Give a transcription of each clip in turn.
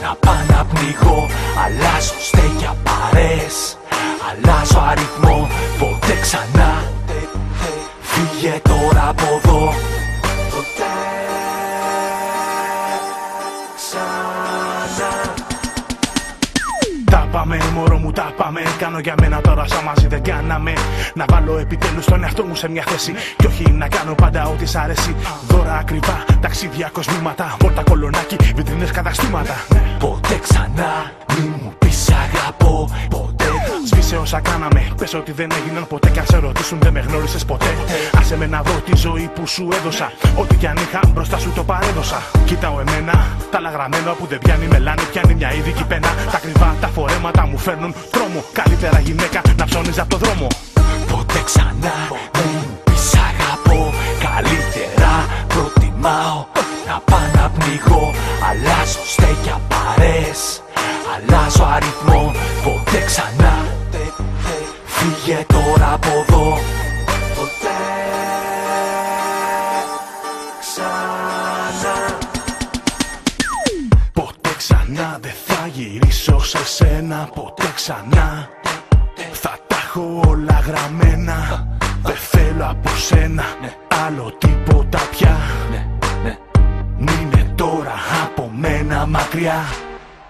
να πάω να πνιγώ. Αλλάζω στέκια παρές, αλλάζω αριθμό, ποτέ ξανά. Φύγε τώρα από εδώ. Ποτέ ξανά. Τα πάμε μωρό μου, τα πάμε. Κάνω για μένα τώρα σαν μαζί δεν κάναμε. Να βάλω επιτέλους τον εαυτό μου σε μια θέση κι όχι να κάνω πάντα ό,τι σ' αρέσει. Δώρα ακριβά, ταξίδια, κοσμήματα, πόρτα, κολονάκι, βιτρίνες, καταστήματα. Ποτέ ξανά, μη μου πεις αγαπώ. Ποτέ. Σβήσε όσα κάναμε, πες ότι δεν έγιναν ποτέ. Κι αν σε ρωτήσουν δεν με γνώρισες ποτέ. Άσε με να δω τη ζωή που σου έδωσα. Ό,τι κι αν είχα μπροστά σου το παρέδωσα. Κοίταω εμένα, τα λαγραμμένα που δεν πιάνει μελάνη, πιάνει μια ειδική πένα. Τα ακριβά τα φορέματα μου φέρνουν τρόμο. Καλύτερα γυναίκα να ψώνεις από το δρόμο. Ποτέ ξανά, μη μου πεις αγαπώ. Καλύτερα προτιμάω να πάω να πνιγώ. Αλλάζω στέκια παρές, αλλάζω αριθμό, ποτέ ξανά. Φύγε τώρα από εδώ. Ποτέ ξανά. Ποτέ ξανά δεν θα γυρίσω σε σένα. Ποτέ ξανά. Θα τα έχω όλα γραμμένα. Δεν θέλω από σένα άλλο τίποτα πια. Μείνε τώρα από μένα μακριά.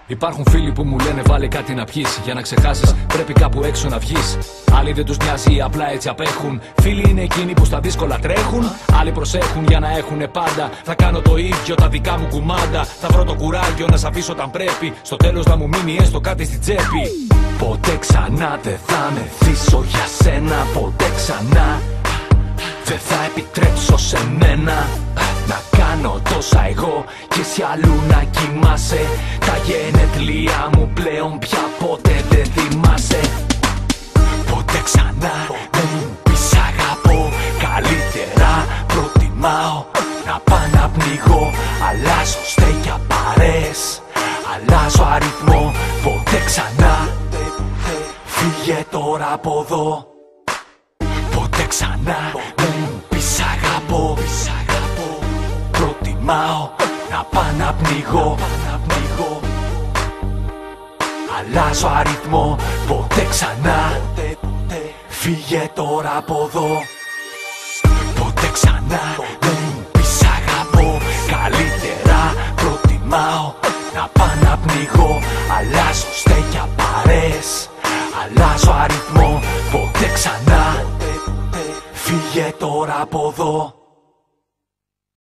Υπάρχουν φίλοι που μου λένε βάλε κάτι να πιείς. Για να ξεχάσεις πρέπει κάπου έξω να βγεις. Άλλοι δεν τους νοιάζει, απλά έτσι απέχουν. Φίλοι είναι εκείνοι που στα δύσκολα τρέχουν. Άλλοι προσέχουν για να έχουνε πάντα. Θα κάνω το ίδιο, τα δικά μου κουμάντα. Θα βρω το κουράγιο να σ' αφήσω όταν πρέπει. Στο τέλος να μου μείνει έστω κάτι στην τσέπη. Ποτέ ξανά δεν θα μεθύσω για σένα. Ποτέ ξανά δεν θα επιτρέψω σε μένα να κάνω τόσα εγώ κι εσύ αλλού να κοιμάσαι. Τα γενέθλιά μου πλέον πια ποτέ δεν θυμάσαι. Ποτέ ξανά δεν μου πεις αγαπώ. Καλύτερα προτιμάω να πάω να πνιγώ. Αλλάζω στέκια παρές, αλλάζω αριθμό, ποτέ ξανά. Φύγε τώρα από εδώ. Ποτέ ξανά δεν μου πεις αγαπώ. Προτιμάω να πάω να πνιγώ. Αλλάζω αριθμό, ποτέ ξανά. Φύγε τώρα από εδώ. Ποτέ ξανά δεν μου πεις αγαπώ. Καλύτερα προτιμάω να πάω να πνιγώ. Αλλάζω στέκια παρές, αλλάζω αριθμό, ποτέ ξανά. Φύγε τώρα από εδώ.